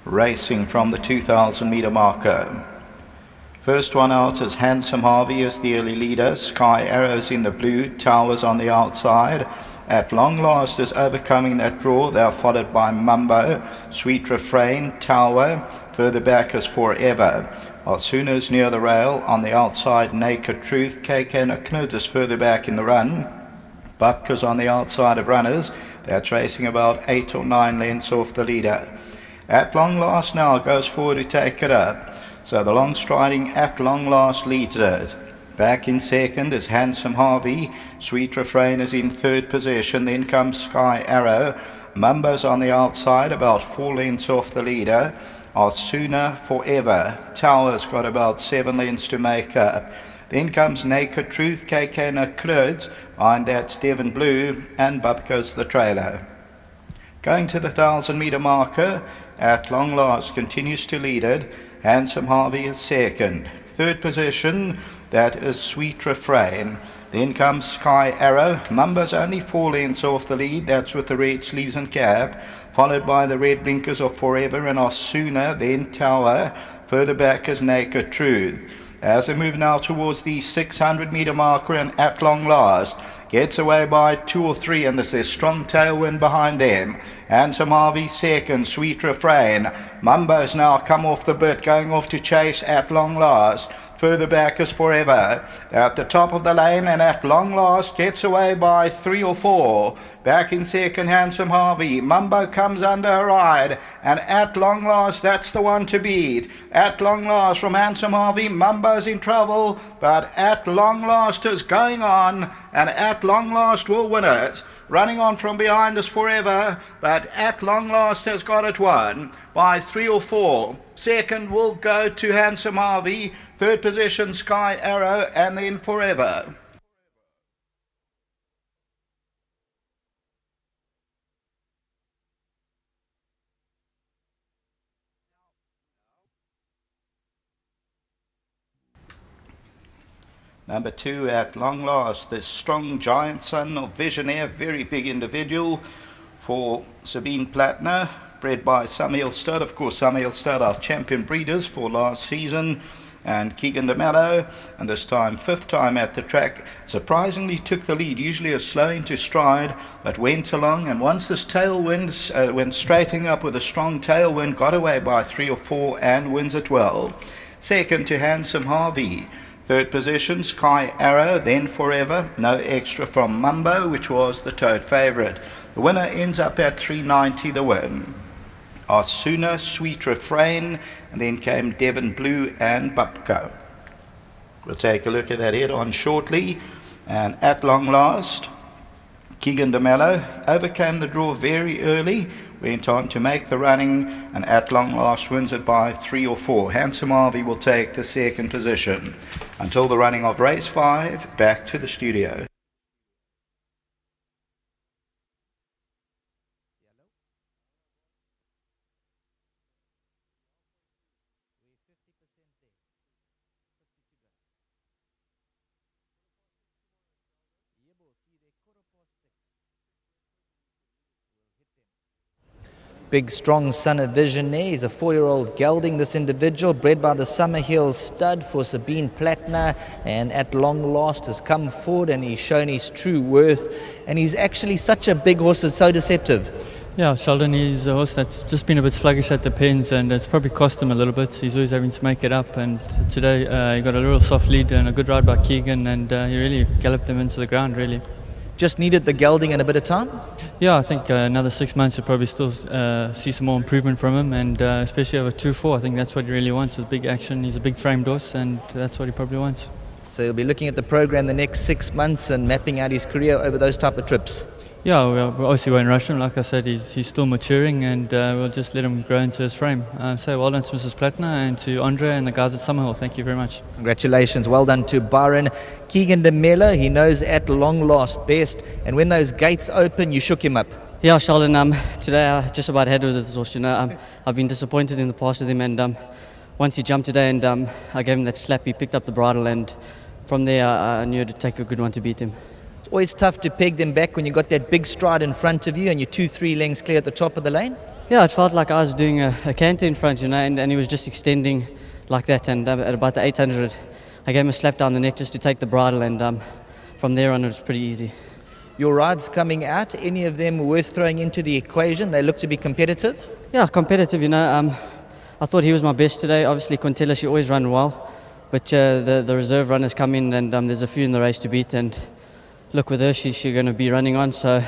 racing from the 2,000 meter marker. First one out is Handsome Harvey as the early leader. Sky Arrows in the blue, Towers on the outside. At long last is overcoming that draw. They are followed by Mumbo, Sweet Refrain, Tower. Further back is Forever. While Sooners near the rail. On the outside, Naked Truth. KK Knut is further back in the run. Bupka's on the outside of runners. That's racing about 8 or 9 lengths off the leader. At long last now goes forward to take it up. So the long striding At Long Last leads it. Back in second is Handsome Harvey. Sweet Refrain is in third position. Then comes Sky Arrow. Mumbo's on the outside, about 4 lengths off the leader. Are Sooner, Forever. Tower's got about 7 lengths to make up. Then comes Naked Truth, KK Knut. Behind that's Devon Blue, and Bubka's the trailer. Going to the 1,000 meter marker, At Long Last continues to lead it. Handsome Harvey is second. Third position, that is Sweet Refrain. Then comes Sky Arrow. Mumbo's only 4 lengths off the lead. That's with the red sleeves and cap. Followed by the red blinkers of Forever and Are Sooner, then Tower. Further back is Naked Truth. As they move now towards the 600 meter marker, and At Long Last gets away by 2 or 3, and there's a strong tailwind behind them. Handsome Harvey second, Sweet Refrain. Mumbo's now come off the bit, going off to chase At Long Last. Further back is Forever. They're at the top of the lane, and At Long Last gets away by 3 or 4. Back in second, Handsome Harvey. Mumbo comes under a ride, and At Long Last, that's the one to beat. At Long Last from Handsome Harvey. Mumbo's in trouble, but At Long Last is going on, and At Long Last will win it. Running on from behind is Forever, but At Long Last has got it won by 3 or 4. Second will go to Handsome Harvey. Third position, Sky Arrow, and then Forever. Number 2, At Long Last, the strong giant son of Visionaire, very big individual for Sabine Plattner, bred by Summerhill Stud. Of course, Summerhill Stud are champion breeders for last season. And Keegan DeMello, and this time 5th time at the track, surprisingly took the lead, usually a slow into stride, but went along, and once this tailwind went straightening up with a strong tailwind, got away by 3 or 4 and wins it well. Second to Handsome Harvey. Third position, Sky Arrow, then Forever. No extra from Mumbo, which was the tote favourite. The winner ends up at 390 the win. Are Sooner, Sweet Refrain, and then came Devon Blue and Bupka. We'll take a look at that head-on shortly. And At Long Last, Keegan DeMello overcame the draw very early, went on to make the running, and At Long Last wins it by 3 or 4. Handsome Harvey will take the second position. Until the running of race 5, back to the studio. Big, strong son of Visionaire. He's a 4-year-old gelding, this individual, bred by the Summerhill Stud for Sabine Plattner, and At Long Last has come forward and he's shown his true worth. And he's actually such a big horse, it's so deceptive. Yeah, Sheldon is a horse that's just been a bit sluggish at the pens, and it's probably cost him a little bit. He's always having to make it up, and today he got a real soft lead and a good ride by Keegan, and he really galloped them into the ground, really. Just needed the gelding and a bit of time? Yeah, I think another 6 months you'll probably still see some more improvement from him, and especially over 2-4, I think that's what he really wants, is big action. He's a big framed horse, and that's what he probably wants. So he'll be looking at the program the next 6 months and mapping out his career over those type of trips? Yeah, we obviously won't rush him. Like I said, he's still maturing, and we'll just let him grow into his frame. So well done to Mrs. Plattner and to Andre and the guys at Summerhill. Thank you very much. Congratulations. Well done to Byron. Keegan DeMello, he knows At Long Last best, and when those gates open, you shook him up. Yeah, Sheldon, today I just about had with this horse. I've been disappointed in the past with him, and once he jumped today and I gave him that slap, he picked up the bridle, and from there I knew it'd take a good one to beat him. It's always tough to peg them back when you got that big stride in front of you and you're 2-3 lengths clear at the top of the lane. Yeah, it felt like I was doing a canter in front, and he was just extending like that. And at about the 800, I gave him a slap down the neck just to take the bridle, and from there on it was pretty easy. Your rides coming out, any of them worth throwing into the equation? They look to be competitive. Yeah, competitive, I thought he was my best today. Obviously, Quintella, she always run well. But the reserve runners come in, and there's a few in the race to beat. And look, with her, she's going to be running on. So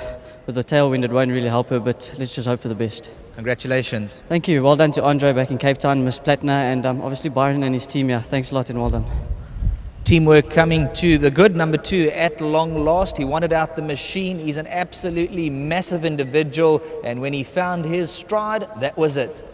with the tailwind, it won't really help her. But let's just hope for the best. Congratulations. Thank you. Well done to Andre back in Cape Town, Miss Platner, and obviously Byron and his team here. Thanks a lot and well done. Teamwork coming to the good. Number 2 at long last. He wanted out the machine. He's an absolutely massive individual. And when he found his stride, that was it.